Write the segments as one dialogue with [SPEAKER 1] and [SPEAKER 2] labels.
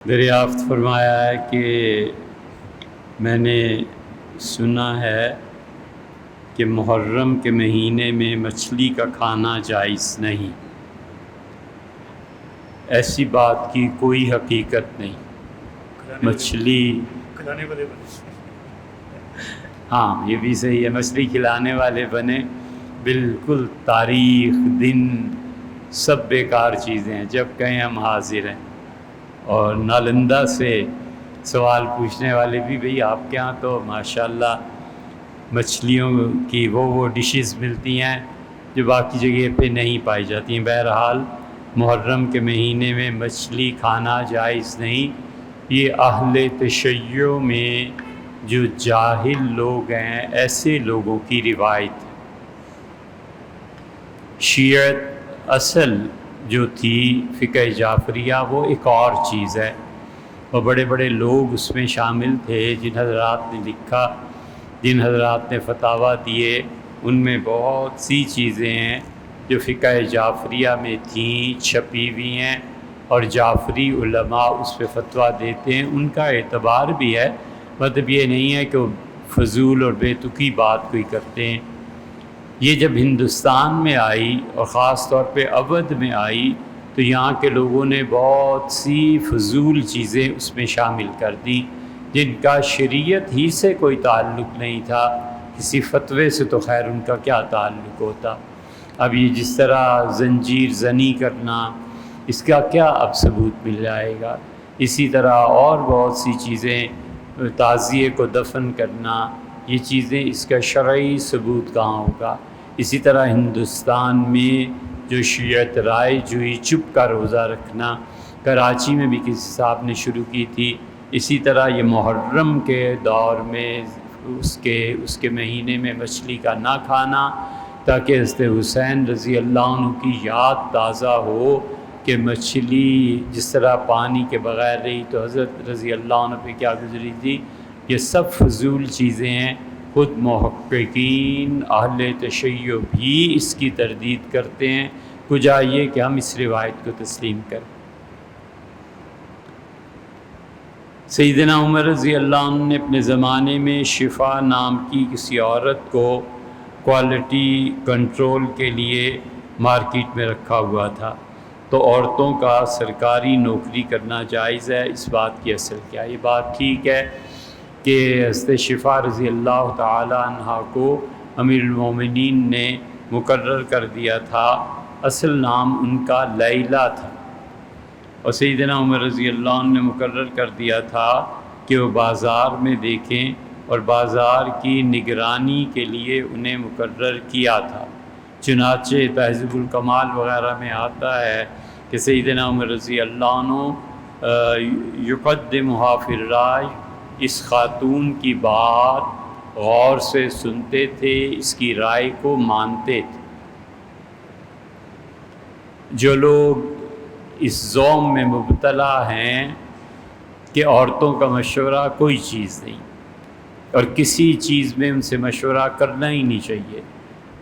[SPEAKER 1] دریافت فرمایا ہے کہ میں نے سنا ہے کہ محرم کے مہینے میں مچھلی کا کھانا جائز نہیں۔ ایسی بات کی کوئی حقیقت نہیں۔ مچھلی
[SPEAKER 2] کھلانے والے بنے۔
[SPEAKER 1] ہاں یہ بھی صحیح ہے، مچھلی کھلانے والے بنے، بالکل تاریخ دن سب بیکار چیزیں ہیں، جب کہیں ہم حاضر ہیں۔ اور نالندہ سے سوال پوچھنے والے بھی، بھئی آپ کے ہاں تو ماشاءاللہ مچھلیوں کی وہ ڈشز ملتی ہیں جو باقی جگہ پہ نہیں پائی جاتی ہیں۔ بہرحال محرم کے مہینے میں مچھلی کھانا جائز نہیں۔ یہ اہل تشیع میں جو جاہل لوگ ہیں ایسے لوگوں کی روایت ہے۔ شیعت اصل جو تھی فقہ جعفریہ وہ ایک اور چیز ہے، اور بڑے بڑے لوگ اس میں شامل تھے، جن حضرات نے لکھا، جن حضرات نے فتاویٰ دیے، ان میں بہت سی چیزیں ہیں جو فقہ جعفریہ میں تھیں، چھپی ہوئی ہیں، اور جعفری علماء اس پہ فتویٰ دیتے ہیں۔ ان کا اعتبار بھی ہے، مطلب یہ نہیں ہے کہ وہ فضول اور بے تکی بات کوئی کرتے ہیں۔ یہ جب ہندوستان میں آئی اور خاص طور پہ اودھ میں آئی تو یہاں کے لوگوں نے بہت سی فضول چیزیں اس میں شامل کر دیں، جن کا شریعت ہی سے کوئی تعلق نہیں تھا۔ کسی فتوے سے تو خیر ان کا کیا تعلق ہوتا۔ اب یہ جس طرح زنجیر زنی کرنا، اس کا کیا اب ثبوت مل جائے گا؟ اسی طرح اور بہت سی چیزیں، تعزیے کو دفن کرنا، یہ چیزیں اس کا شرعی ثبوت کہاں ہوگا؟ اسی طرح ہندوستان میں جو شیعت رائج ہوئی چپ کا روزہ رکھنا، کراچی میں بھی کسی صاحب نے شروع کی تھی۔ اسی طرح یہ محرم کے دور میں اس کے مہینے میں مچھلی کا نہ کھانا، تاکہ حضرت حسین رضی اللہ عنہ کی یاد تازہ ہو کہ مچھلی جس طرح پانی کے بغیر رہی تو حضرت رضی اللہ عنہ پہ کیا گزری تھی۔ یہ سب فضول چیزیں ہیں۔ خود محققین اہل تشیع بھی اس کی تردید کرتے ہیں۔ کچھ آئیے کہ ہم اس روایت کو تسلیم کریں۔ سیدنا عمر رضی اللہ عنہ نے اپنے زمانے میں شفا نام کی کسی عورت کو کوالٹی کنٹرول کے لیے مارکیٹ میں رکھا ہوا تھا، تو عورتوں کا سرکاری نوکری کرنا جائز ہے؟ اس بات کی اصل کیا؟ یہ بات ٹھیک ہے کہ حضرت شفا رضی اللہ تعالی عنہا کو امیر المومنین نے مقرر کر دیا تھا۔ اصل نام ان کا لیلہ تھا، اور سیدنا عمر رضی اللہ عنہ نے مقرر کر دیا تھا کہ وہ بازار میں دیکھیں، اور بازار کی نگرانی کے لیے انہیں مقرر کیا تھا۔ چنانچہ تہذیب الکمال وغیرہ میں آتا ہے کہ سیدنا عمر رضی اللہ عنہ یقدمھا فی الرأی، اس خاتون کی بات غور سے سنتے تھے، اس کی رائے کو مانتے تھے۔ جو لوگ اس ذوم میں مبتلا ہیں کہ عورتوں کا مشورہ کوئی چیز نہیں، اور کسی چیز میں ان سے مشورہ کرنا ہی نہیں چاہیے،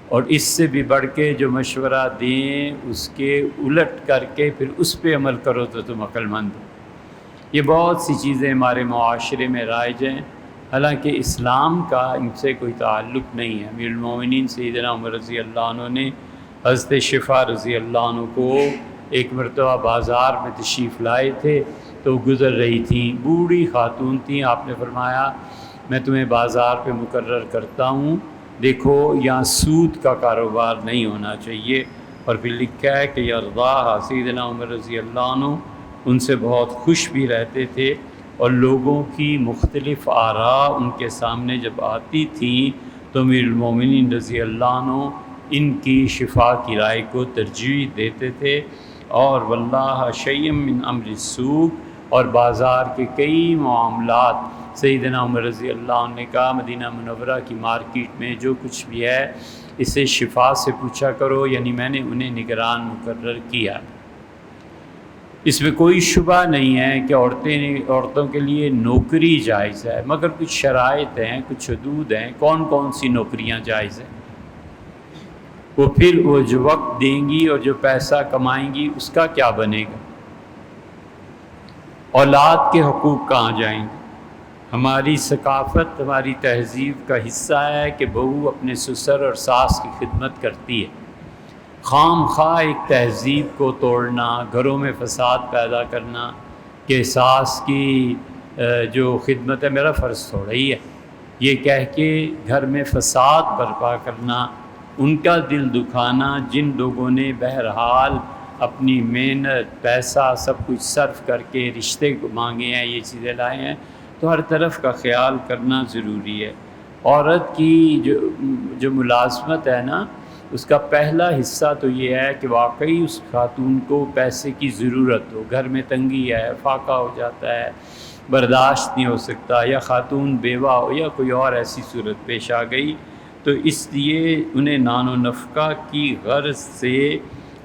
[SPEAKER 1] اور اس سے بھی بڑھ کے جو مشورہ دیں اس کے الٹ کر کے پھر اس پہ عمل کرو تو تم عقل مند ہو۔ یہ بہت سی چیزیں ہمارے معاشرے میں رائج ہیں، حالانکہ اسلام کا ان سے کوئی تعلق نہیں ہے۔ امیر المومنین سیدنا عمر رضی اللہ عنہ نے حضرت شفا رضی اللہ عنہ کو ایک مرتبہ بازار میں تشریف لائے تھے، تو گزر رہی تھیں، بوڑھی خاتون تھیں۔ آپ نے فرمایا میں تمہیں بازار پہ مقرر کرتا ہوں، دیکھو یہاں سود کا کاروبار نہیں ہونا چاہیے۔ اور پھر لکھا ہے کہ یرضاها، سیدنا عمر رضی اللہ عنہ ان سے بہت خوش بھی رہتے تھے، اور لوگوں کی مختلف آراء ان کے سامنے جب آتی تھیں تو امیر المومنین رضی اللہ عنہ ان کی شفا کی رائے کو ترجیح دیتے تھے۔ اور واللہ شیء من امر السوق، اور بازار کے کئی معاملات سیدنا عمر رضی اللہ عنہ نے کہا مدینہ منورہ کی مارکیٹ میں جو کچھ بھی ہے اسے شفا سے پوچھا کرو، یعنی میں نے انہیں نگران مقرر کیا۔ اس میں کوئی شبہ نہیں ہے کہ عورتوں کے لیے نوکری جائز ہے، مگر کچھ شرائط ہیں، کچھ حدود ہیں۔ کون کون سی نوکریاں جائز ہیں؟ وہ پھر وہ جو وقت دیں گی اور جو پیسہ کمائیں گی اس کا کیا بنے گا؟ اولاد کے حقوق کہاں جائیں گے؟ ہماری ثقافت، ہماری تہذیب کا حصہ ہے کہ بہو اپنے سسر اور ساس کی خدمت کرتی ہے۔ خام خواہ ایک تہذیب کو توڑنا، گھروں میں فساد پیدا کرنا کہ ساس کی جو خدمت ہے میرا فرض تھوڑا ہی ہے، یہ کہہ کے گھر میں فساد برپا کرنا، ان کا دل دکھانا جن لوگوں نے بہرحال اپنی محنت، پیسہ سب کچھ صرف کر کے رشتے کو مانگے ہیں، یہ چیزیں لائے ہیں، تو ہر طرف کا خیال کرنا ضروری ہے۔ عورت کی جو ملازمت ہے نا، اس کا پہلا حصہ تو یہ ہے کہ واقعی اس خاتون کو پیسے کی ضرورت ہو، گھر میں تنگی ہے، فاقہ ہو جاتا ہے، برداشت نہیں ہو سکتا، یا خاتون بیوہ ہو یا کوئی اور ایسی صورت پیش آ گئی، تو اس لیے انہیں نان و نفقہ کی غرض سے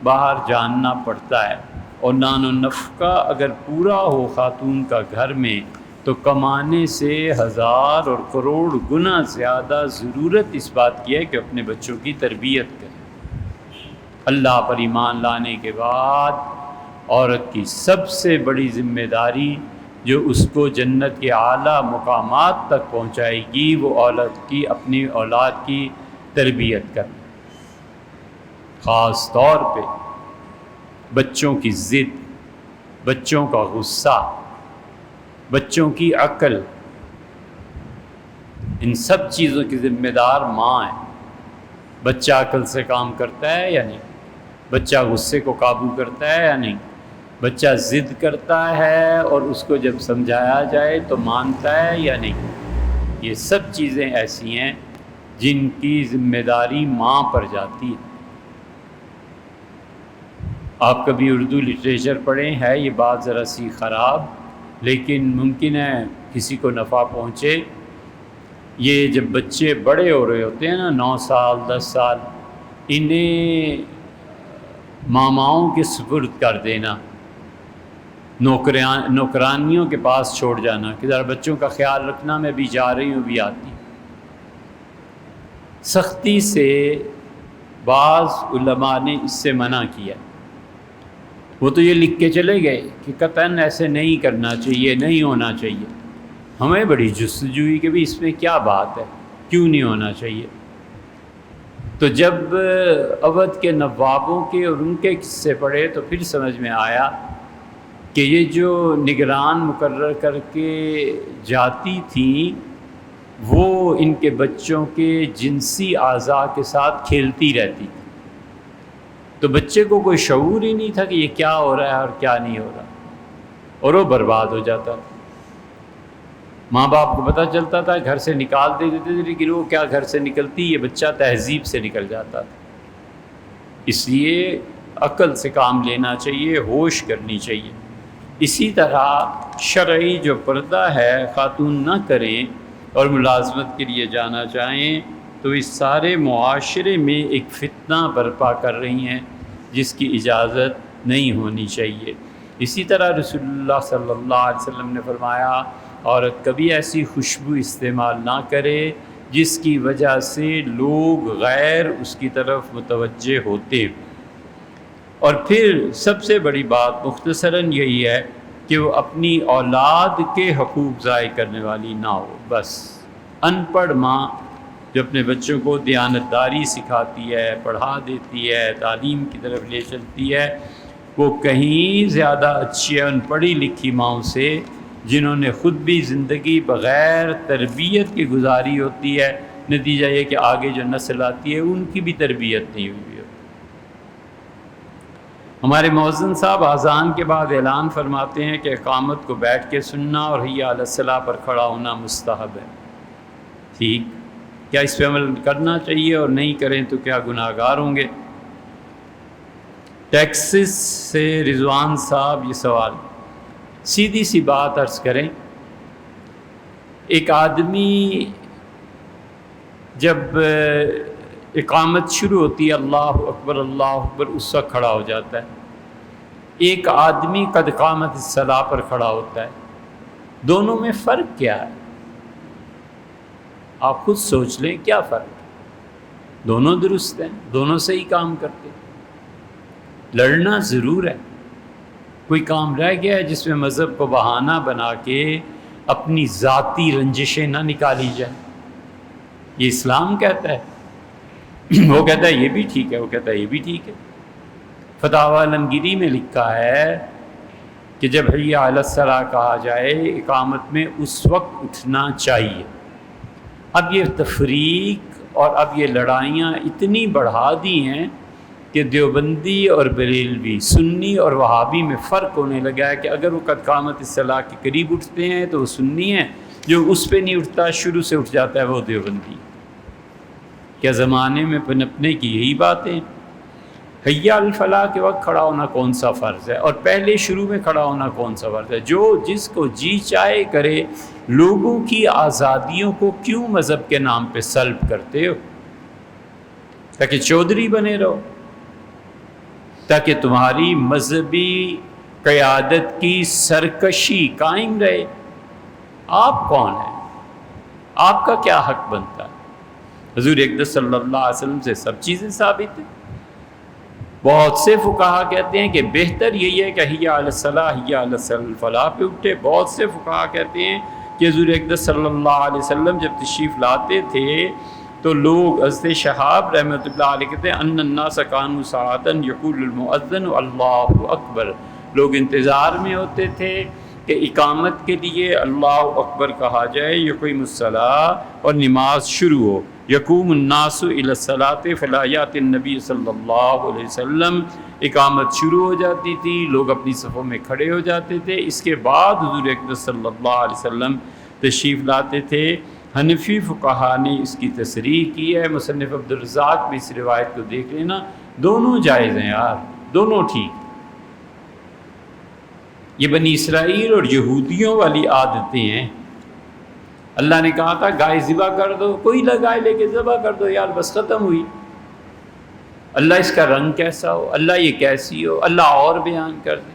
[SPEAKER 1] باہر جاننا پڑتا ہے۔ اور نان و نفقہ اگر پورا ہو خاتون کا گھر میں تو کمانے سے 1000 اور کروڑ گنا زیادہ ضرورت اس بات کی ہے کہ اپنے بچوں کی تربیت کریں۔ اللہ پر ایمان لانے کے بعد عورت کی سب سے بڑی ذمہ داری جو اس کو جنت کے اعلیٰ مقامات تک پہنچائے گی وہ اپنی اولاد کی تربیت کرنا، خاص طور پہ بچوں کی ضد، بچوں کا غصہ، بچوں کی عقل، ان سب چیزوں کی ذمہ دار ماں ہے۔ بچہ عقل سے کام کرتا ہے یا نہیں؟ بچہ غصے کو قابو کرتا ہے یا نہیں؟ بچہ ضد کرتا ہے اور اس کو جب سمجھایا جائے تو مانتا ہے یا نہیں؟ یہ سب چیزیں ایسی ہیں جن کی ذمہ داری ماں پر جاتی ہے۔ آپ کبھی اردو لٹریچر پڑھیں، ہے یہ بات ذرا سی خراب، لیکن ممکن ہے کسی کو نفع پہنچے۔ یہ جب بچے بڑے ہو رہے ہوتے ہیں نا، 9 سال 10 سال، انہیں ماماؤں کے سپرد کر دینا، نوکرانیوں کے پاس چھوڑ جانا کہ ذرا بچوں کا خیال رکھنا، میں بھی جا رہی ہوں بھی آتی۔ سختی سے بعض علماء نے اس سے منع کیا، وہ تو یہ لکھ کے چلے گئے کہ قطعاً ایسے نہیں کرنا چاہیے، نہیں ہونا چاہیے۔ ہمیں بڑی جستجوئی کہ بھی اس میں کیا بات ہے، کیوں نہیں ہونا چاہیے؟ تو جب اودھ کے نوابوں کے اور ان کے قصے پڑھے تو پھر سمجھ میں آیا کہ یہ جو نگران مقرر کر کے جاتی تھیں وہ ان کے بچوں کے جنسی اعضاء کے ساتھ کھیلتی رہتی تھی، تو بچے کو کوئی شعور ہی نہیں تھا کہ یہ کیا ہو رہا ہے اور کیا نہیں ہو رہا، اور وہ برباد ہو جاتا تھا۔ ماں باپ کو پتہ چلتا تھا، گھر سے نکال دیتے تھے، لیکن وہ کیا گھر سے نکلتی، یہ بچہ تہذیب سے نکل جاتا تھا۔ اس لیے عقل سے کام لینا چاہیے، ہوش کرنی چاہیے۔ اسی طرح شرعی جو پردہ ہے خاتون نہ کریں اور ملازمت کے لیے جانا چاہیں تو اس سارے معاشرے میں ایک فتنہ برپا کر رہی ہیں جس کی اجازت نہیں ہونی چاہیے۔ اسی طرح رسول اللہ صلی اللہ علیہ وسلم نے فرمایا عورت کبھی ایسی خوشبو استعمال نہ کرے جس کی وجہ سے لوگ غیر اس کی طرف متوجہ ہوتے۔ اور پھر سب سے بڑی بات مختصراً یہی ہے کہ وہ اپنی اولاد کے حقوق ضائع کرنے والی نہ ہو۔ بس ان پڑھ ماں جو اپنے بچوں کو دیانتداری سکھاتی ہے، پڑھا دیتی ہے، تعلیم کی طرف لے چلتی ہے، وہ کہیں زیادہ اچھی ان پڑھی لکھی ماؤں سے جنہوں نے خود بھی زندگی بغیر تربیت کی گزاری ہوتی ہے۔ نتیجہ یہ کہ آگے جو نسل آتی ہے ان کی بھی تربیت نہیں ہوئی ہوتی۔ ہمارے مؤذن صاحب اذان کے بعد اعلان فرماتے ہیں کہ اقامت کو بیٹھ کے سننا اور حی علی الصلاۃ پر کھڑا ہونا مستحب ہے۔ ٹھیک، کیا اس پہ عمل کرنا چاہیے؟ اور نہیں کریں تو کیا گناہ گار ہوں گے؟ ٹیکسس سے رضوان صاحب یہ سوال، سیدھی سی بات عرض کریں، ایک آدمی جب اقامت شروع ہوتی ہے اللہ اکبر اس وقت کھڑا ہو جاتا ہے، ایک آدمی قد قامت الصلاۃ پر کھڑا ہوتا ہے، دونوں میں فرق کیا ہے؟ آپ خود سوچ لیں کیا فرق ہے؟ دونوں درست ہیں، دونوں صحیح کام کرتے ہیں، لڑنا ضرور ہے کوئی کام رہ گیا ہے جس میں مذہب کو بہانہ بنا کے اپنی ذاتی رنجشیں نہ نکالی جائیں؟ یہ اسلام کہتا ہے۔ وہ کہتا ہے یہ بھی ٹھیک ہے، وہ کہتا ہے یہ بھی ٹھیک ہے۔ فتاوی عالمگیری میں لکھا ہے کہ جب حی علی الصلاۃ کہا جائے اقامت میں اس وقت اٹھنا چاہیے۔ اب یہ تفریق اور اب یہ لڑائیاں اتنی بڑھا دی ہیں کہ دیوبندی اور بریلوی، سنی اور وہابی میں فرق ہونے لگا ہے کہ اگر وہ قد قامت الصلاۃ کے قریب اٹھتے ہیں تو وہ سنی ہیں، جو اس پہ نہیں اٹھتا شروع سے اٹھ جاتا ہے وہ دیوبندی۔ کیا زمانے میں پنپنے کی یہی باتیں؟ حی علی الفلاح کے وقت کھڑا ہونا کون سا فرض ہے، اور پہلے شروع میں کھڑا ہونا کون سا فرض ہے؟ جو جس کو جی چاہے کرے۔ لوگوں کی آزادیوں کو کیوں مذہب کے نام پہ سلب کرتے ہو؟ تاکہ چودھری بنے رہو، تاکہ تمہاری مذہبی قیادت کی سرکشی قائم رہے۔ آپ کون ہیں؟ آپ کا کیا حق بنتا ہے؟ حضور اقدس صلی اللہ علیہ وسلم سے سب چیزیں ثابت ہیں۔ بہت سے فقہا کہتے ہیں کہ بہتر یہی ہے کہ حی علی الصلاح حی علی الفلاح پہ اٹھے۔ بہت سے فقہا کہتے ہیں کہ حضور اقدس صلی اللہ علیہ وسلم جب تشریف لاتے تھے تو لوگ، حضرت شہاب رحمۃ اللہ علیہ کہتے ہیں ان الناس کانوا ساعۃ یقول المؤذن اللہ اکبر، لوگ انتظار میں ہوتے تھے کہ اقامت کے لیے اللہ اکبر کہا جائے، یقیم الصلاۃ اور نماز شروع ہو۔ یقوم الناس الی الصلاۃ فلا یأتی النبی صلی اللہ علیہ وسلم، اقامت شروع ہو جاتی تھی، لوگ اپنی صفوں میں کھڑے ہو جاتے تھے، اس کے بعد حضور اقدس صلی اللہ علیہ وسلم تشریف لاتے تھے۔ حنفی فقہا نے اس کی تصریح کی ہے، مصنف عبدالرزاق بھی اس روایت کو دیکھ لینا، دونوں جائز ہیں یار، دونوں ٹھیک۔ یہ بنی اسرائیل اور یہودیوں والی عادتیں ہیں۔ اللہ نے کہا تھا گائے ذبح کر دو، کوئی لگائے لے کے ذبح کر دو یار، بس ختم ہوئی۔ اللہ اس کا رنگ کیسا ہو، اللہ یہ کیسی ہو، اللہ اور بیان کر دے۔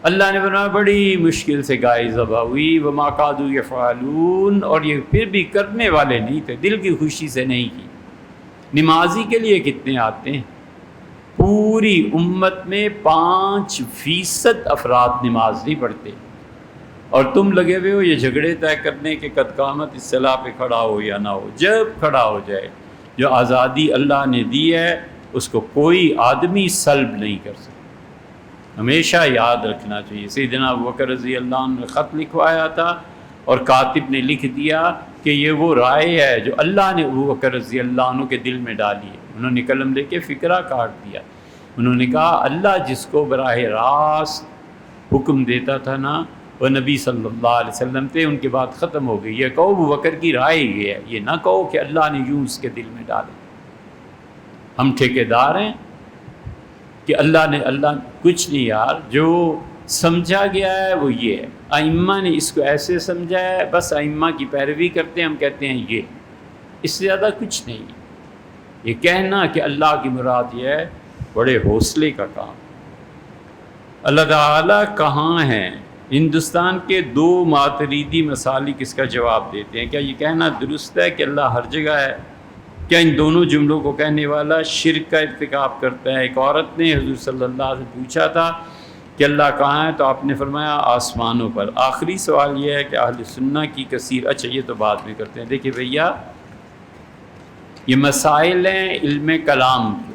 [SPEAKER 1] اللہ نے فرمایا بڑی مشکل سے گائے ذبح ہوئی، وما کادوا یفعلون، اور یہ پھر بھی کرنے والے نہیں تھے، دل کی خوشی سے نہیں کی۔ نمازی کے لیے کتنے آتے ہیں؟ پوری امت میں 5% افراد نماز نہیں پڑھتے، اور تم لگے ہوئے ہو یہ جھگڑے طے کرنے کے قد قامت الصلاح پہ کھڑا ہو یا نہ ہو۔ جب کھڑا ہو جائے، جو آزادی اللہ نے دی ہے اس کو کوئی آدمی سلب نہیں کر سکتا۔ ہمیشہ یاد رکھنا چاہیے۔ سیدنا ابوبکر رضی اللہ عنہ نے خط لکھوایا تھا اور کاتب نے لکھ دیا کہ یہ وہ رائے ہے جو اللہ نے ابوبکر رضی اللہ عنہ کے دل میں ڈالی ہے۔ انہوں نے قلم لے کے فقرہ کاٹ دیا۔ انہوں نے کہا اللہ جس کو براہ راست حکم دیتا تھا نا وہ نبی صلی اللہ علیہ وسلم تھے، ان کے بعد ختم ہو گئی۔ یہ کہو ابوبکر کی رائے یہ ہے، یہ نہ کہو کہ اللہ نے یوں اس کے دل میں ڈالے۔ ہم ٹھیکیدار ہیں کہ اللہ کچھ نہیں یار، جو سمجھا گیا ہے وہ یہ ہے، ائمہ نے اس کو ایسے سمجھا ہے، بس ائمہ کی پیروی کرتے ہیں، ہم کہتے ہیں یہ، اس سے زیادہ کچھ نہیں۔ یہ کہنا کہ اللہ کی مراد یہ ہے بڑے حوصلے کا کام۔ اللہ تعالیٰ کہاں ہیں؟ ہندوستان کے 2 ماتریدی مسالک اس کا جواب دیتے ہیں۔ کیا یہ کہنا درست ہے کہ اللہ ہر جگہ ہے؟ کیا ان دونوں جملوں کو کہنے والا شرک کا ارتکاب کرتا ہے؟ ایک عورت نے حضور صلی اللہ علیہ وسلم سے پوچھا تھا کہ اللہ کہاں ہے، تو آپ نے فرمایا آسمانوں پر۔ آخری سوال یہ ہے کہ اہل سنہ کی کثیر، اچھا یہ تو بعد میں کرتے ہیں۔ دیکھیے بھیا، یہ مسائل ہیں علم کلام کے۔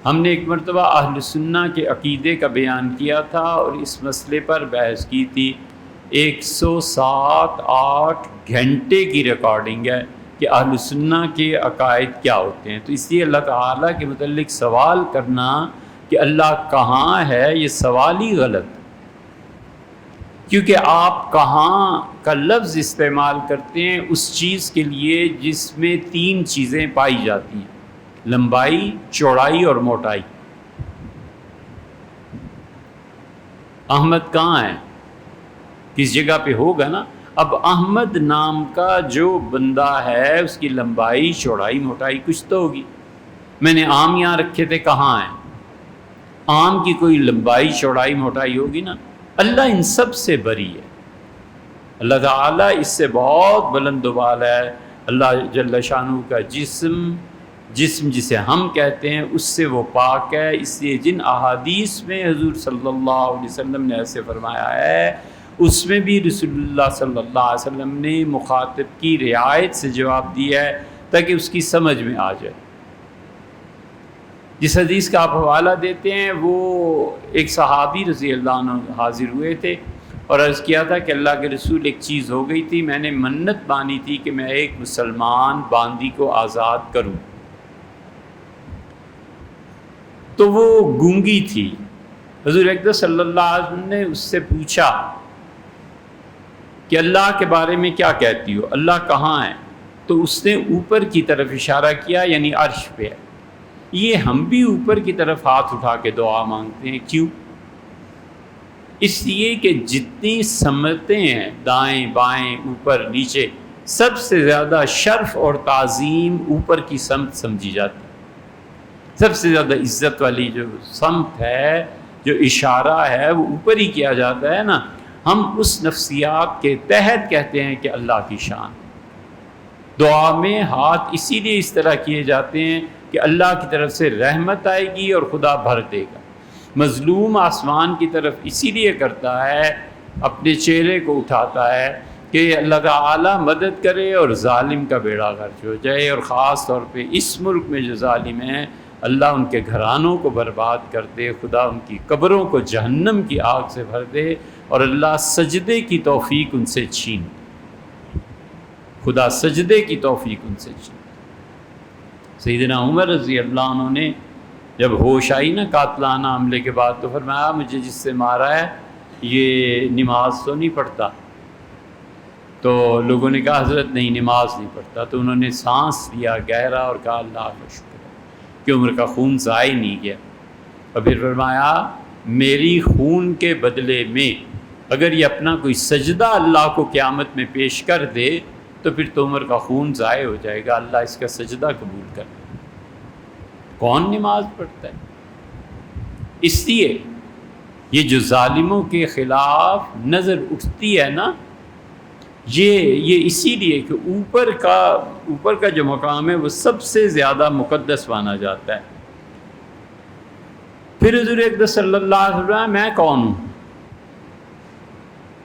[SPEAKER 1] ہم نے ایک مرتبہ اہل سنہ کے عقیدے کا بیان کیا تھا اور اس مسئلے پر بحث کی تھی۔ 107-8 گھنٹے کی ریکارڈنگ ہے کہ اہل سنہ کے عقائد کیا ہوتے ہیں۔ تو اس لیے اللہ تعالیٰ کے متعلق سوال کرنا کہ اللہ کہاں ہے، یہ سوال ہی غلط، کیونکہ آپ کہاں کا لفظ استعمال کرتے ہیں اس چیز کے لیے جس میں 3 چیزیں پائی جاتی ہیں: لمبائی، چوڑائی اور موٹائی۔ احمد کہاں ہے؟ کس جگہ پہ ہوگا نا۔ اب احمد نام کا جو بندہ ہے اس کی لمبائی، چوڑائی، موٹائی کچھ تو ہوگی۔ میں نے آم یہاں رکھے تھے، کہاں ہیں؟ آم کی کوئی لمبائی، چوڑائی، موٹائی ہوگی نا۔ اللہ ان سب سے بری ہے، اللہ تعالیٰ اس سے بہت بلند و بالا ہے۔ اللہ جل شانہ کا جسم جسم جسے ہم کہتے ہیں اس سے وہ پاک ہے۔ اس لیے جن احادیث میں حضور صلی اللہ علیہ وسلم نے ایسے فرمایا ہے، اس میں بھی رسول اللہ صلی اللہ علیہ وسلم نے مخاطب کی رعایت سے جواب دیا ہے تاکہ اس کی سمجھ میں آ جائے۔ جس حدیث کا آپ حوالہ دیتے ہیں وہ ایک صحابی رضی اللہ عنہ حاضر ہوئے تھے اور عرض کیا تھا کہ اللہ کے رسول ایک چیز ہو گئی تھی، میں نے منت مانی تھی کہ میں ایک مسلمان باندی کو آزاد کروں، تو وہ گونگی تھی۔ حضور اکرم صلی اللہ علیہ وسلم نے اس سے پوچھا کہ اللہ کے بارے میں کیا کہتی ہو، اللہ کہاں ہے؟ تو اس نے اوپر کی طرف اشارہ کیا، یعنی عرش پہ ہے۔ یہ ہم بھی اوپر کی طرف ہاتھ اٹھا کے دعا مانگتے ہیں، کیوں؟ اس لیے کہ جتنی سمتیں ہیں دائیں بائیں اوپر نیچے، سب سے زیادہ شرف اور تعظیم اوپر کی سمت سمجھی جاتی ہے۔ سب سے زیادہ عزت والی جو سمت ہے، جو اشارہ ہے، وہ اوپر ہی کیا جاتا ہے نا۔ ہم اس نفسیات کے تحت کہتے ہیں کہ اللہ کی شان۔ دعا میں ہاتھ اسی لیے اس طرح کیے جاتے ہیں کہ اللہ کی طرف سے رحمت آئے گی اور خدا بھر دے گا۔ مظلوم آسمان کی طرف اسی لیے کرتا ہے، اپنے چہرے کو اٹھاتا ہے کہ اللہ تعالی مدد کرے اور ظالم کا بیڑا غرق ہو جائے۔ اور خاص طور پہ اس ملک میں جو ظالم ہیں، اللہ ان کے گھرانوں کو برباد کر دے، خدا ان کی قبروں کو جہنم کی آگ سے بھر دے، اور اللہ سجدے کی توفیق ان سے چھین، خدا سجدے کی توفیق ان سے چھین۔ سیدنا عمر رضی اللہ عنہ نے جب ہوش آئی نا قاتلانہ حملے کے بعد، تو فرمایا مجھے جس سے مارا ہے یہ نماز تو نہیں پڑھتا۔ تو لوگوں نے کہا حضرت نہیں، نماز نہیں پڑھتا۔ تو انہوں نے سانس لیا گہرا اور کہا اللہ کا شکر ہے کہ عمر کا خون ضائع نہیں گیا۔ اور پھر فرمایا میری خون کے بدلے میں اگر یہ اپنا کوئی سجدہ اللہ کو قیامت میں پیش کر دے تو پھر تو عمر کا خون ضائع ہو جائے گا، اللہ اس کا سجدہ قبول کر لے۔ کون نماز پڑھتا ہے؟ اس لیے یہ جو ظالموں کے خلاف نظر اٹھتی ہے نا، یہ اسی لیے کہ اوپر کا جو مقام ہے وہ سب سے زیادہ مقدس مانا جاتا ہے۔ پھر حضور اکرم صلی اللہ علیہ وسلم میں کون ہوں؟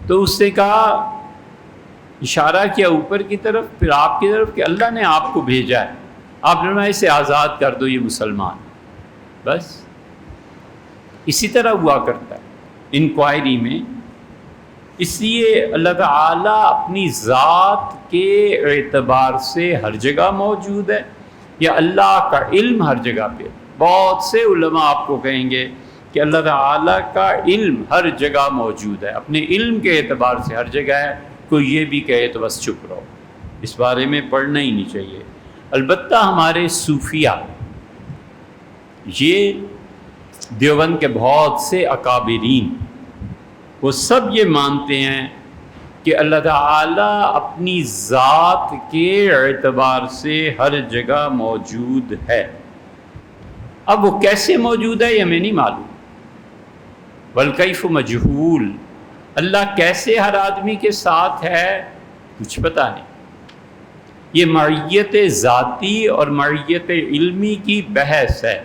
[SPEAKER 1] تو اس نے کہا، اشارہ کیا اوپر کی طرف، پھر آپ کی طرف کہ اللہ نے آپ کو بھیجا ہے، آپ نے اسے آزاد کر دو، یہ مسلمان۔ بس اسی طرح ہوا کرتا ہے انکوائری میں۔ اس لیے اللہ تعالیٰ اپنی ذات کے اعتبار سے ہر جگہ موجود ہے، یا اللہ کا علم ہر جگہ پہ۔ بہت سے علماء آپ کو کہیں گے کہ اللہ تعالیٰ کا علم ہر جگہ موجود ہے، اپنے علم کے اعتبار سے ہر جگہ ہے۔ کوئی یہ بھی کہے تو بس چپ رہو، اس بارے میں پڑھنا ہی نہیں چاہیے۔ البتہ ہمارے صوفیہ، یہ دیوبند کے بہت سے اکابرین، وہ سب یہ مانتے ہیں کہ اللہ تعالیٰ اپنی ذات کے اعتبار سے ہر جگہ موجود ہے۔ اب وہ کیسے موجود ہے یہ ہمیں نہیں معلوم، والکیف مجہول۔ اللہ کیسے ہر آدمی کے ساتھ ہے کچھ پتہ نہیں۔ یہ معیت ذاتی اور معیت علمی کی بحث ہے۔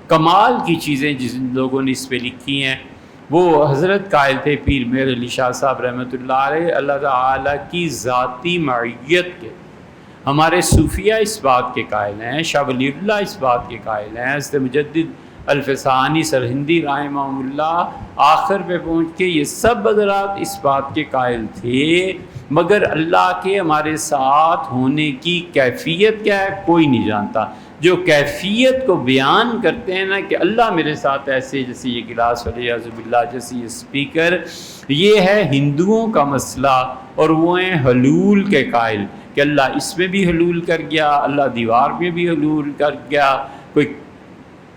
[SPEAKER 1] کمال کی چیزیں جن لوگوں نے اس پہ لکھی ہیں، وہ حضرت قائل تھے پیر مہر علی شاہ صاحب رحمۃ اللہ علیہ، اللہ تعالیٰ کی ذاتی معیت کے۔ ہمارے صوفیہ اس بات کے قائل ہیں، شاہ ولی اللہ اس بات کے قائل ہیں، حضرت مجدد الفسانی سرہندی رحمہ اللہ آخر پہ پہنچ کے یہ سب حضرات اس بات کے قائل تھے، مگر اللہ کے ہمارے ساتھ ہونے کی کیفیت کیا ہے کوئی نہیں جانتا۔ جو کیفیت کو بیان کرتے ہیں نا کہ اللہ میرے ساتھ ایسے، جیسے یہ گلاس ولیعظ باللہ، جیسے یہ اسپیکر، یہ ہے ہندوؤں کا مسئلہ، اور وہ ہیں حلول کے قائل کہ اللہ اس میں بھی حلول کر گیا، اللہ دیوار میں بھی حلول کر گیا، کوئی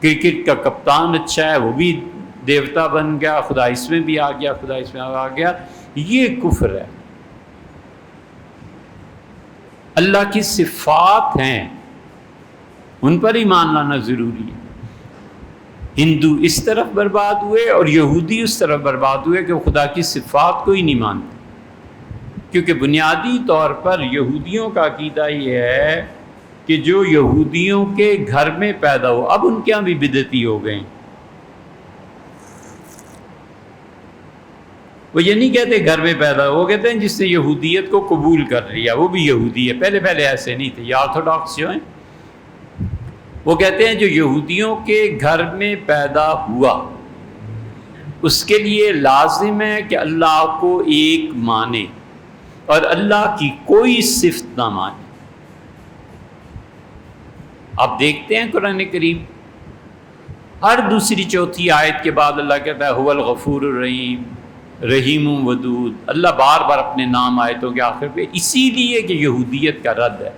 [SPEAKER 1] کرکٹ کا کپتان اچھا ہے وہ بھی دیوتا بن گیا، خدا اس میں بھی آ گیا، خدا اس میں آ گیا۔ یہ کفر ہے۔ اللہ کی صفات ہیں، ان پر ایمان لانا ضروری ہے۔ ہندو اس طرف برباد ہوئے اور یہودی اس طرف برباد ہوئے کہ وہ خدا کی صفات کو ہی نہیں مانتے، کیونکہ بنیادی طور پر یہودیوں کا عقیدہ یہ ہے کہ جو یہودیوں کے گھر میں پیدا ہو، اب ان کے یہاں بھی بدعتی ہو گئے ہیں۔ وہ یہ نہیں کہتے گھر میں پیدا ہو، وہ کہتے ہیں جس نے یہودیت کو قبول کر لیا وہ بھی یہودی ہے۔ پہلے ایسے نہیں تھے، یہ آرتھوڈاکس جو ہیں وہ کہتے ہیں جو یہودیوں کے گھر میں پیدا ہوا اس کے لیے لازم ہے کہ اللہ کو ایک مانے اور اللہ کی کوئی صفت نہ مانے۔ آپ دیکھتے ہیں قرآن کریم ہر دوسری چوتھی آیت کے بعد اللہ کہتا ہے هو الغفور الرحیم، رحیم ودود۔ اللہ بار بار اپنے نام آیتوں کے آخر پہ، اسی لیے کہ یہودیت کا رد ہے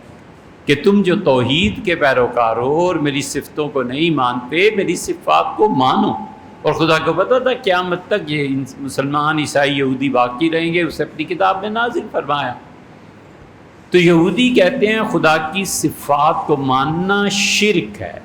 [SPEAKER 1] کہ تم جو توحید کے پیروکار ہو اور میری صفتوں کو نہیں مانتے، میری صفات کو مانو۔ اور خدا کو پتہ تھا قیامت تک یہ مسلمان، عیسائی، یہودی باقی رہیں گے، اسے اپنی کتاب میں نازل فرمایا۔ تو یہودی کہتے ہیں خدا کی صفات کو ماننا شرک ہے،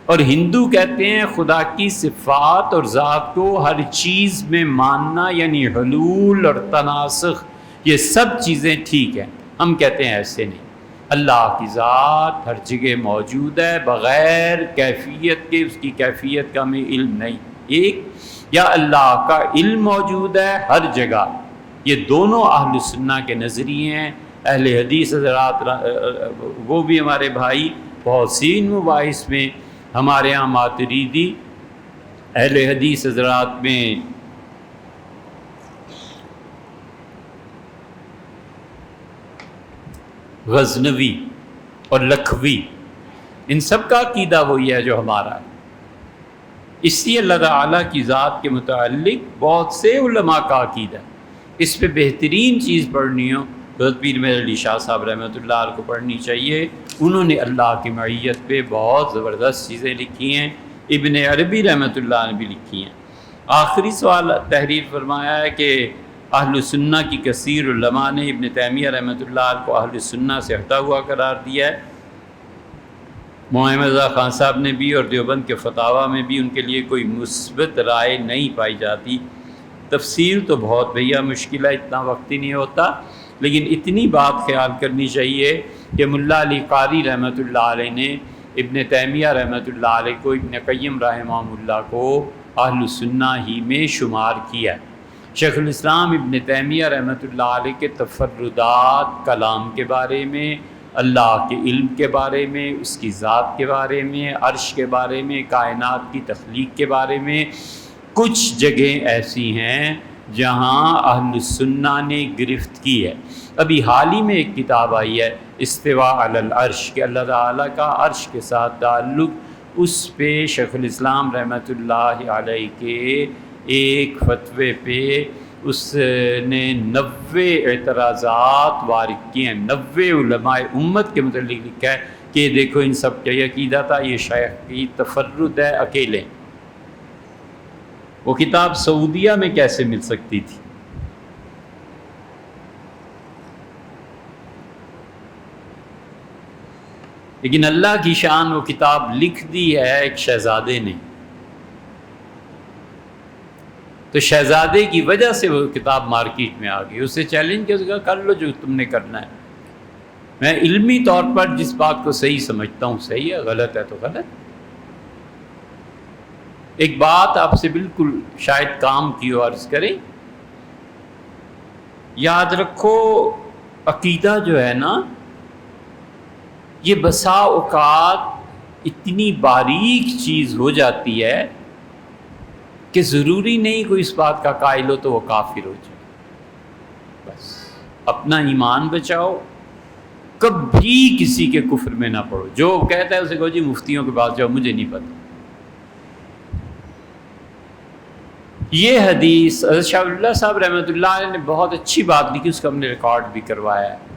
[SPEAKER 1] اور ہندو کہتے ہیں خدا کی صفات اور ذات کو ہر چیز میں ماننا، یعنی حلول اور تناسخ، یہ سب چیزیں ٹھیک ہیں۔ ہم کہتے ہیں ایسے نہیں، اللہ کی ذات ہر جگہ موجود ہے بغیر کیفیت کے، اس کی کیفیت کا ہمیں علم نہیں۔ ایک، یا اللہ کا علم موجود ہے ہر جگہ۔ یہ دونوں اہل سنہ کے نظریے ہیں۔ اہل حدیث حضرات وہ بھی ہمارے بھائی بہت سی ان مباحث میں، ہمارے ہاں ماتریدی اہل حدیث حضرات میں غزنوی اور لکھوی، ان سب کا عقیدہ وہی ہے جو ہمارا ہے۔ اس لیے اللہ تعالیٰ کی ذات کے متعلق بہت سے علماء کا عقیدہ ہے۔ اس پہ بہترین چیز پڑھنی ہو حضرت پیر مہر علی شاہ صاحب رحمۃ اللہ علیہ کو پڑھنی چاہیے۔ انہوں نے اللہ کی معیت پہ بہت زبردست چیزیں لکھی ہیں، ابن عربی رحمۃ اللہ نے بھی لکھی ہیں۔ آخری سوال تحریر فرمایا ہے کہ اہل سنہ کی کثیر علماء نے ابن تیمیہ رحمۃ اللہ علیہ کو اہل سنہ سے ہٹا ہوا قرار دیا ہے۔ محمد رضا خان صاحب نے بھی اور دیوبند کے فتاویٰ میں بھی ان کے لیے کوئی مثبت رائے نہیں پائی جاتی۔ تفصیل تو بہت بھیا مشکل ہے، اتنا وقت ہی نہیں ہوتا، لیکن اتنی بات خیال کرنی چاہیے کہ ملا علی قاری رحمۃ اللہ علیہ نے ابن تیمیہ رحمۃ اللہ علیہ کو، ابن قیم رحمہ اللہ کو اہل سنہ ہی میں شمار کیا۔ شیخ الاسلام ابن تیمیہ رحمۃ اللہ علیہ کے تفردات کلام کے بارے میں، اللہ کے علم کے بارے میں، اس کی ذات کے بارے میں، عرش کے بارے میں، کائنات کی تخلیق کے بارے میں، کچھ جگہیں ایسی ہیں جہاں اہل سنہ نے گرفت کی ہے۔ ابھی حال ہی میں ایک کتاب آئی ہے استواء علی العرش، کہ اللہ تعالیٰ کا عرش کے ساتھ تعلق، اس پہ شیخ الاسلام رحمۃ اللہ علیہ کے ایک فتوے پہ اس نے 90 اعتراضات وارد کیے ہیں۔ 90 علماء امت کے متعلق لکھا ہے کہ دیکھو ان سب کا یہ عقیدہ تھا، یہ شیخ کی تفرد ہے اکیلے۔ وہ کتاب سعودیہ میں کیسے مل سکتی تھی؟ لیکن اللہ کی شان وہ کتاب لکھ دی ہے ایک شہزادے نے، تو شہزادے کی وجہ سے وہ کتاب مارکیٹ میں آ گئی۔ اسے چیلنج کیا، اس کہا کر لو جو تم نے کرنا ہے۔ میں علمی طور پر جس بات کو صحیح سمجھتا ہوں صحیح ہے، غلط ہے تو غلط۔ ایک بات آپ سے بالکل شاید کام کی ہو، عرض کریں، یاد رکھو عقیدہ جو ہے نا، یہ بسا اوقات اتنی باریک چیز ہو جاتی ہے کہ ضروری نہیں کوئی اس بات کا قائل ہو تو وہ کافر ہو جائے۔ بس اپنا ایمان بچاؤ، کبھی کسی کے کفر میں نہ پڑو۔ جو کہتا ہے اسے کہو جی مفتیوں کے پاس جاؤ، مجھے نہیں پتہ۔ یہ حدیث حضرت شاہ ولی اللہ صاحب رحمۃ اللہ علیہ نے بہت اچھی بات لکھی، اس کو ہم نے ریکارڈ بھی کروایا ہے۔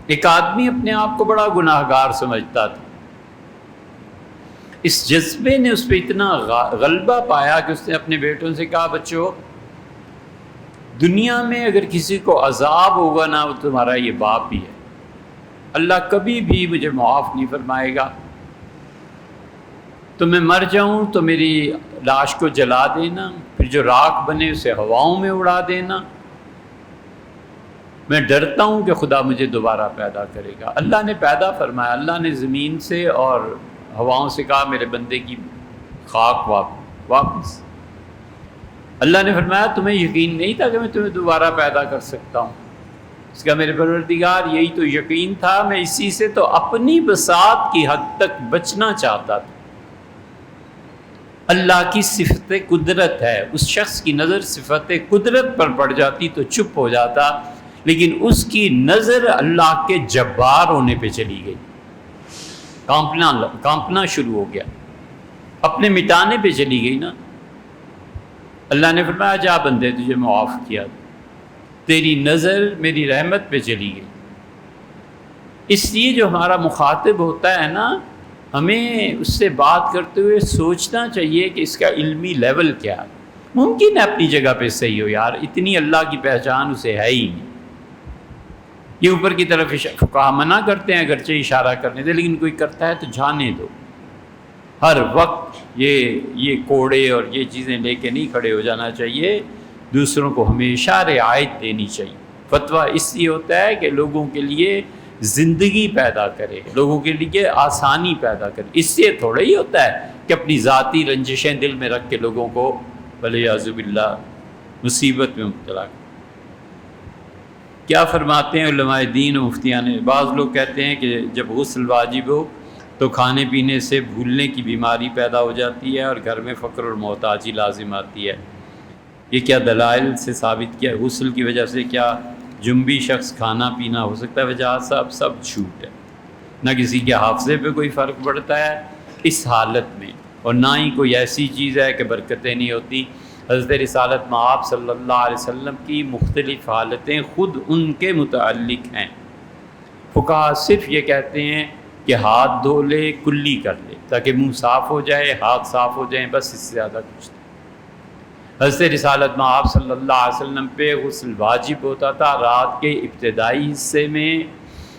[SPEAKER 1] ایک آدمی اپنے آپ کو بڑا گناہ گار سمجھتا تھا، اس جذبے نے اس پہ اتنا غلبہ پایا کہ اس نے اپنے بیٹوں سے کہا بچوں، دنیا میں اگر کسی کو عذاب ہوگا نا، وہ تمہارا یہ باپ ہی ہے، اللہ کبھی بھی مجھے معاف نہیں فرمائے گا۔ تو میں مر جاؤں تو میری لاش کو جلا دینا، پھر جو راکھ بنے اسے ہواؤں میں اڑا دینا۔ میں ڈرتا ہوں کہ خدا مجھے دوبارہ پیدا کرے گا۔ اللہ نے پیدا فرمایا، اللہ نے زمین سے اور ہواؤں سے کہا میرے بندے کی خاک واپس۔ اللہ نے فرمایا تمہیں یقین نہیں تھا کہ میں تمہیں دوبارہ پیدا کر سکتا ہوں؟ اس کا میرے پروردگار یہی تو یقین تھا، میں اسی سے تو اپنی بساط کی حد تک بچنا چاہتا تھا۔ اللہ کی صفت قدرت ہے، اس شخص کی نظر صفت قدرت پر پڑ جاتی تو چپ ہو جاتا، لیکن اس کی نظر اللہ کے جبار ہونے پہ چلی گئی، کانپنا شروع ہو گیا، اپنے مٹانے پہ چلی گئی نا۔ اللہ نے فرمایا جا بندے تجھے معاف کیا، تیری نظر میری رحمت پہ چلی گئی۔ اس لیے جو ہمارا مخاطب ہوتا ہے نا، ہمیں اس سے بات کرتے ہوئے سوچنا چاہیے کہ اس کا علمی لیول کیا ہے۔ ممکن ہے اپنی جگہ پہ صحیح ہو یار، اتنی اللہ کی پہچان اسے ہے ہی نہیں۔ یہ اوپر کی طرف فقہا منع کرتے ہیں اگرچہ اشارہ کرنے دے، لیکن کوئی کرتا ہے تو جانے دو۔ ہر وقت یہ کوڑے اور یہ چیزیں لے کے نہیں کھڑے ہو جانا چاہیے، دوسروں کو ہمیشہ رعایت دینی چاہیے۔ فتویٰ اس لیے ہوتا ہے کہ لوگوں کے لیے زندگی پیدا کرے، لوگوں کے لیے آسانی پیدا کرے، اس سے تھوڑا ہی ہوتا ہے کہ اپنی ذاتی رنجشیں دل میں رکھ کے لوگوں کو ولیعذ باللہ مصیبت میں مبتلا کرے۔ کیا فرماتے ہیں علماء دین و مفتیان نے؟ بعض لوگ کہتے ہیں کہ جب غسل واجب ہو تو کھانے پینے سے بھولنے کی بیماری پیدا ہو جاتی ہے اور گھر میں فقر اور محتاجی لازم آتی ہے۔ یہ کیا دلائل سے ثابت کیا؟ غسل کی وجہ سے کیا جنبی شخص کھانا پینا ہو سکتا ہے؟ وجہ صاحب سب جھوٹ ہے، نہ کسی کے حافظے پہ کوئی فرق پڑتا ہے اس حالت میں، اور نہ ہی کوئی ایسی چیز ہے کہ برکتیں نہیں ہوتی۔ حضرت رسالت مآب صلی اللہ علیہ وسلم کی مختلف حالتیں خود ان کے متعلق ہیں۔ فقہا صرف یہ کہتے ہیں کہ ہاتھ دھو لے، کلی کر لے تاکہ منہ صاف ہو جائے، ہاتھ صاف ہو جائیں، بس اس سے زیادہ کچھ نہیں۔ حضرت رسالت مآب صلی اللہ علیہ وسلم پہ غسل واجب ہوتا تھا رات کے ابتدائی حصے میں،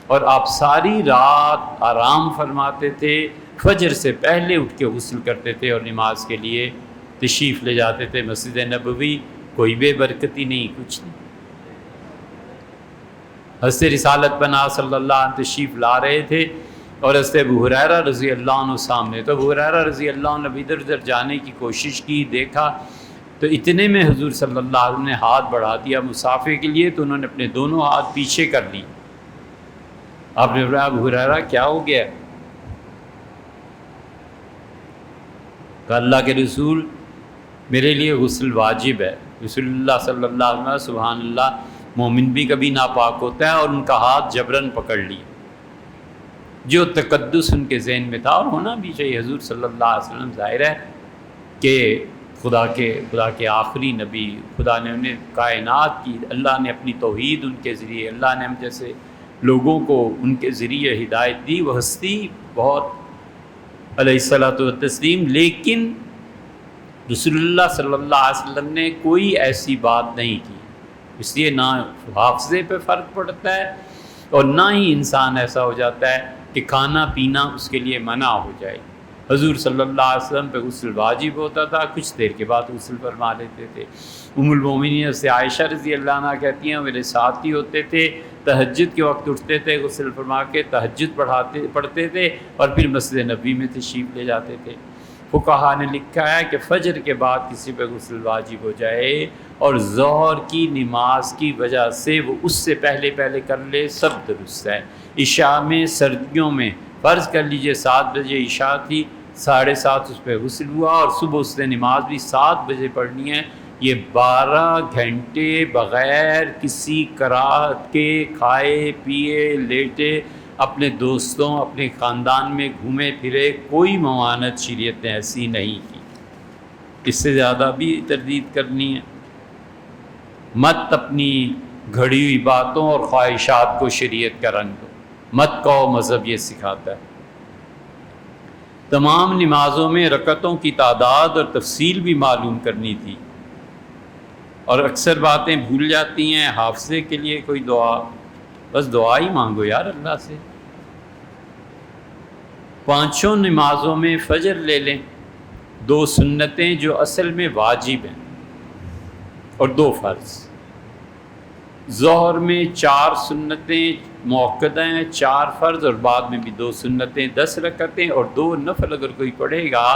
[SPEAKER 1] اور آپ ساری رات آرام فرماتے تھے، فجر سے پہلے اٹھ کے غسل کرتے تھے اور نماز کے لیے تشریف لے جاتے تھے مسجد نبوی۔ کوئی بے برکتی نہیں، کچھ نہیں۔ حضرت رسالت پناہ صلی اللہ علیہ وسلم تشریف لا رہے تھے اور حضرت ابو ہریرہ رضی اللہ عنہ سامنے، تو ابو ہریرہ رضی اللہ عنہ نے ادھر ادھر جانے کی کوشش کی، دیکھا تو اتنے میں حضور صلی اللہ علیہ وسلم نے ہاتھ بڑھا دیا مسافے کے لیے، تو انہوں نے اپنے دونوں ہاتھ پیچھے کر لی۔ آپ نے فرمایا ابو ہریرہ کیا ہو گیا؟ کہ اللہ کے رسول میرے لیے غسل واجب ہے۔ رسول اللہ صلی اللہ علیہ وسلم سبحان اللہ، مومن بھی کبھی ناپاک ہوتا ہے، اور ان کا ہاتھ جبراً پکڑ لی۔ جو تقدس ان کے ذہن میں تھا، اور ہونا بھی چاہیے، حضور صلی اللہ علیہ وسلم ظاہر ہے کہ خدا کے آخری نبی، خدا نے انہیں کائنات کی، اللہ نے اپنی توحید ان کے ذریعے، اللہ نے ہم جیسے لوگوں کو ان کے ذریعے ہدایت دی، وہ ہستی بہت علیہ الصلاۃ والتسلیم، لیکن رسول اللہ صلی اللہ علیہ وسلم نے کوئی ایسی بات نہیں کی۔ اس لیے نہ حافظے پہ فرق پڑتا ہے، اور نہ ہی انسان ایسا ہو جاتا ہے کہ کھانا پینا اس کے لیے منع ہو جائے۔ حضور صلی اللہ علیہ وسلم پہ غسل واجب ہوتا تھا، کچھ دیر کے بعد غسل فرما لیتے تھے۔ ام المومنین سے عائشہ رضی اللہ عنہ کہتی ہیں میرے ساتھ ہی ہوتے تھے، تہجد کے وقت اٹھتے تھے، غسل فرما کے تہجد پڑھتے تھے اور پھر مسجد نبوی میں تشریف لے جاتے تھے۔ فقہا نے لکھا ہے کہ فجر کے بعد کسی پہ غسل واجب ہو جائے اور ظہر کی نماز کی وجہ سے وہ اس سے پہلے کر لے، سب درست ہے۔ عشاء میں سردیوں میں فرض کر لیجئے 7 بجے عشاء تھی، 7:30 اس پہ غسل ہوا اور صبح اس نے نماز بھی 7 بجے پڑھنی ہے، یہ 12 گھنٹے بغیر کسی کراہت کے کھائے پیے لیٹے اپنے دوستوں اپنے خاندان میں گھومے پھرے، کوئی ممانعت شریعت نے ایسی نہیں کی۔ اس سے زیادہ بھی تردید کرنی ہے؟ مت اپنی گھڑی ہوئی باتوں اور خواہشات کو شریعت کا رنگ دو، مت کہو مذہب یہ سکھاتا ہے۔ تمام نمازوں میں رکعتوں کی تعداد اور تفصیل بھی معلوم کرنی تھی، اور اکثر باتیں بھول جاتی ہیں۔ حافظے کے لیے کوئی دعا، بس دعا ہی مانگو یار اللہ سے۔ 5 نمازوں میں فجر لے لیں، 2 سنتیں جو اصل میں واجب ہیں اور 2 فرض، ظہر میں 4 سنتیں موقدہ ہیں، 4 فرض اور بعد میں بھی 2 سنتیں، 10 رکعتیں اور 2 نفل اگر کوئی پڑھے گا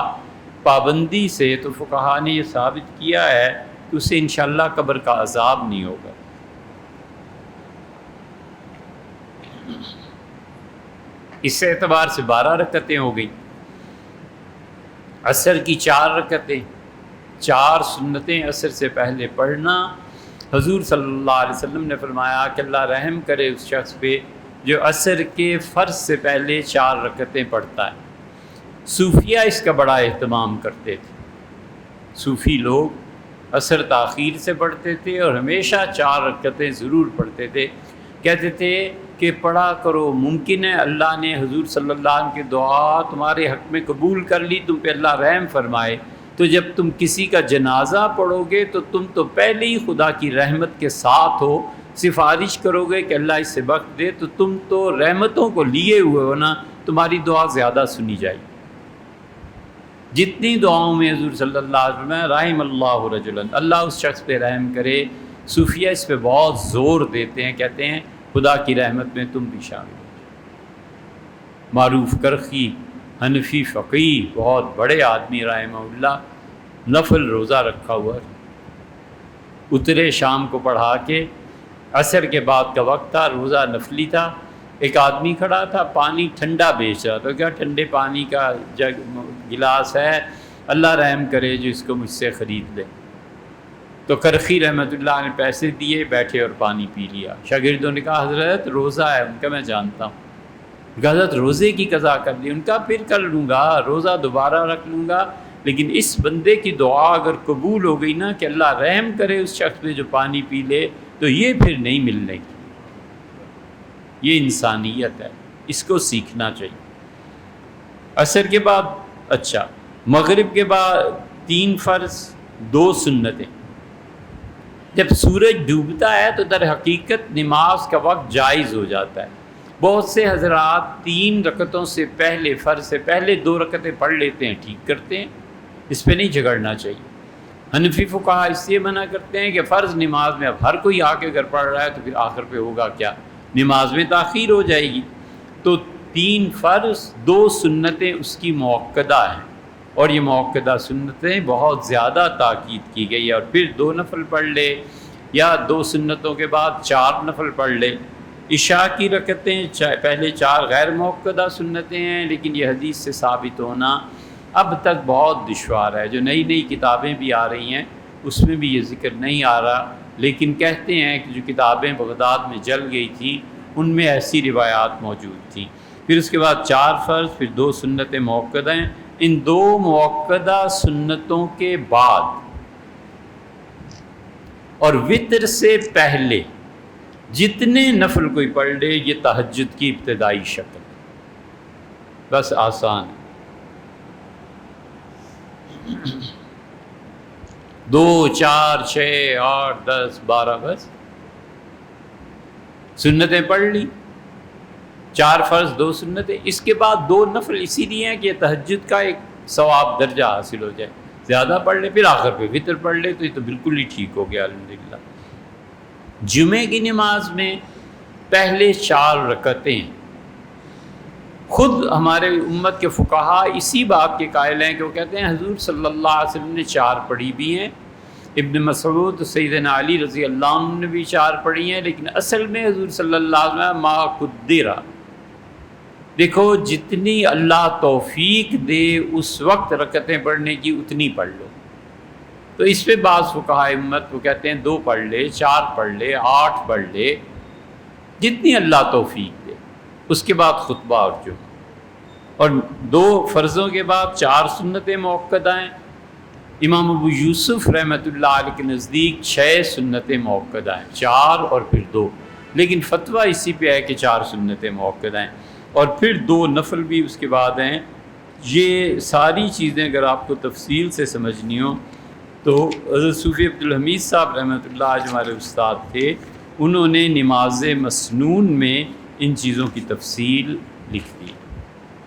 [SPEAKER 1] پابندی سے تو فقہا نے یہ ثابت کیا ہے کہ اسے انشاءاللہ قبر کا عذاب نہیں ہوگا۔ اس اعتبار سے 12 رکعتیں ہو گئی۔ عصر کی 4 رکعتیں، 4 سنتیں عصر سے پہلے پڑھنا۔ حضور صلی اللہ علیہ وسلم نے فرمایا کہ اللہ رحم کرے اس شخص پہ جو عصر کے فرض سے پہلے 4 رکعتیں پڑھتا ہے۔ صوفیہ اس کا بڑا اہتمام کرتے تھے، صوفی لوگ عصر تاخیر سے پڑھتے تھے اور ہمیشہ 4 رکعتیں ضرور پڑھتے تھے۔ کہتے تھے کہ پڑھا کرو، ممکن ہے اللہ نے حضور صلی اللہ علیہ وسلم کی دعا تمہارے حق میں قبول کر لی، تم پہ اللہ رحم فرمائے، تو جب تم کسی کا جنازہ پڑھو گے تو تم تو پہلے ہی خدا کی رحمت کے ساتھ ہو، سفارش کرو گے کہ اللہ اس سے بخش دے، تو تم تو رحمتوں کو لیے ہوئے ہو نا، تمہاری دعا زیادہ سنی جائے گی۔ جتنی دعاؤں میں حضور صلی اللہ علیہ وسلم رحم اللہ رجلا، اللہ اس شخص پہ رحم کرے، صوفیہ اس پہ بہت زور دیتے ہیں، کہتے ہیں خدا کی رحمت میں تم بھی شامل ہو۔ معروف کرخی حنفی فقیہ بہت بڑے آدمی رحمہ اللہ، نفل روزہ رکھا ہوا، اترے شام کو پڑھا کے، عصر کے بعد کا وقت تھا، روزہ نفلی تھا، ایک آدمی کھڑا تھا پانی ٹھنڈا بیچ رہا تھا، کیا ٹھنڈے پانی کا جگ گلاس ہے، اللہ رحم کرے جو اس کو مجھ سے خرید لے۔ تو کرخی رحمۃ اللہ نے پیسے دیے، بیٹھے اور پانی پی لیا۔ شاگردوں نے کہا حضرت روزہ ہے، ان کا میں جانتا ہوں، حضرت روزے کی قضا کر لی، ان کا پھر کر لوں گا، روزہ دوبارہ رکھ لوں گا، لیکن اس بندے کی دعا اگر قبول ہو گئی نا کہ اللہ رحم کرے اس شخص پہ جو پانی پی لے، تو یہ پھر نہیں ملنے کی۔ یہ انسانیت ہے، اس کو سیکھنا چاہیے۔ عصر کے بعد اچھا، مغرب کے بعد 3 فرض 2 سنتیں۔ جب سورج ڈوبتا ہے تو در حقیقت نماز کا وقت جائز ہو جاتا ہے۔ بہت سے حضرات 3 رکعتوں سے پہلے، فرض سے پہلے 2 رکعتیں پڑھ لیتے ہیں، ٹھیک کرتے ہیں، اس پہ نہیں جھگڑنا چاہیے۔ حنفی فقہا اس لیے منع کرتے ہیں کہ فرض نماز میں اب ہر کوئی آ کے اگر پڑھ رہا ہے تو پھر آخر پہ ہوگا کیا، نماز میں تاخیر ہو جائے گی۔ تو 3 فرض 2 سنتیں اس کی موقدہ ہیں، اور یہ موقدہ سنتیں بہت زیادہ تاکید کی گئی ہے، اور پھر 2 نفل پڑھ لے، یا 2 سنتوں کے بعد 4 نفل پڑھ لے۔ عشاء کی رکعتیں پہلے 4 غیر موقدہ سنتیں ہیں، لیکن یہ حدیث سے ثابت ہونا اب تک بہت دشوار ہے۔ جو نئی نئی کتابیں بھی آ رہی ہیں اس میں بھی یہ ذکر نہیں آ رہا، لیکن کہتے ہیں کہ جو کتابیں بغداد میں جل گئی تھیں ان میں ایسی روایات موجود تھیں۔ پھر اس کے بعد 4 فرض، پھر 2 سنتیں موقدہ ہیں۔ ان 2 موقدہ سنتوں کے بعد اور وطر سے پہلے جتنے نفل کوئی پڑھ لے، یہ تہجد کی ابتدائی شکل، بس آسان ہے۔ 2 4 6 8 10 12 بس سنتیں پڑھ لی، 4 فرض 2 سنتیں، اس کے بعد 2 نفل اسی لیے ہیں کہ یہ تہجد کا ایک ثواب درجہ حاصل ہو جائے۔ زیادہ پڑھ لے، پھر آخر پہ وطر پڑھ لے تو یہ تو بالکل ہی ٹھیک ہو گیا الحمدللہ۔ جمعے کی نماز میں پہلے 4 رکعتیں، خود ہمارے امت کے فقہا اسی بات کے قائل ہیں کہ وہ کہتے ہیں حضور صلی اللہ علیہ وسلم نے 4 پڑھی بھی ہیں، ابن مسعود سیدنا علی رضی اللہ عنہ نے بھی 4 پڑھی ہیں، لیکن اصل میں حضور صلی اللہ علیہ وسلم ما قدرہ، دیکھو جتنی اللہ توفیق دے اس وقت رکعتیں پڑھنے کی اتنی پڑھ لو۔ تو اس پہ بعض فقہاء امت وہ کہتے ہیں 2 پڑھ لے، 4 پڑھ لے، 8 پڑھ لے، جتنی اللہ توفیق دے، اس کے بعد خطبہ اور جمعہ، اور 2 فرضوں کے بعد 4 سنتیں موقدہ ہیں۔ امام ابو یوسف رحمۃ اللہ علیہ کے نزدیک 6 سنتیں موقدہ ہیں، 4 اور پھر 2، لیکن فتویٰ اسی پہ ہے کہ 4 سنتیں موقدہ ہیں، اور پھر 2 نفل بھی اس کے بعد ہیں۔ یہ ساری چیزیں اگر آپ کو تفصیل سے سمجھنی ہو تو حضرت صوفی عبدالحمید صاحب رحمۃ اللہ جو ہمارے استاد تھے، انہوں نے نماز مسنون میں ان چیزوں کی تفصیل لکھ دی۔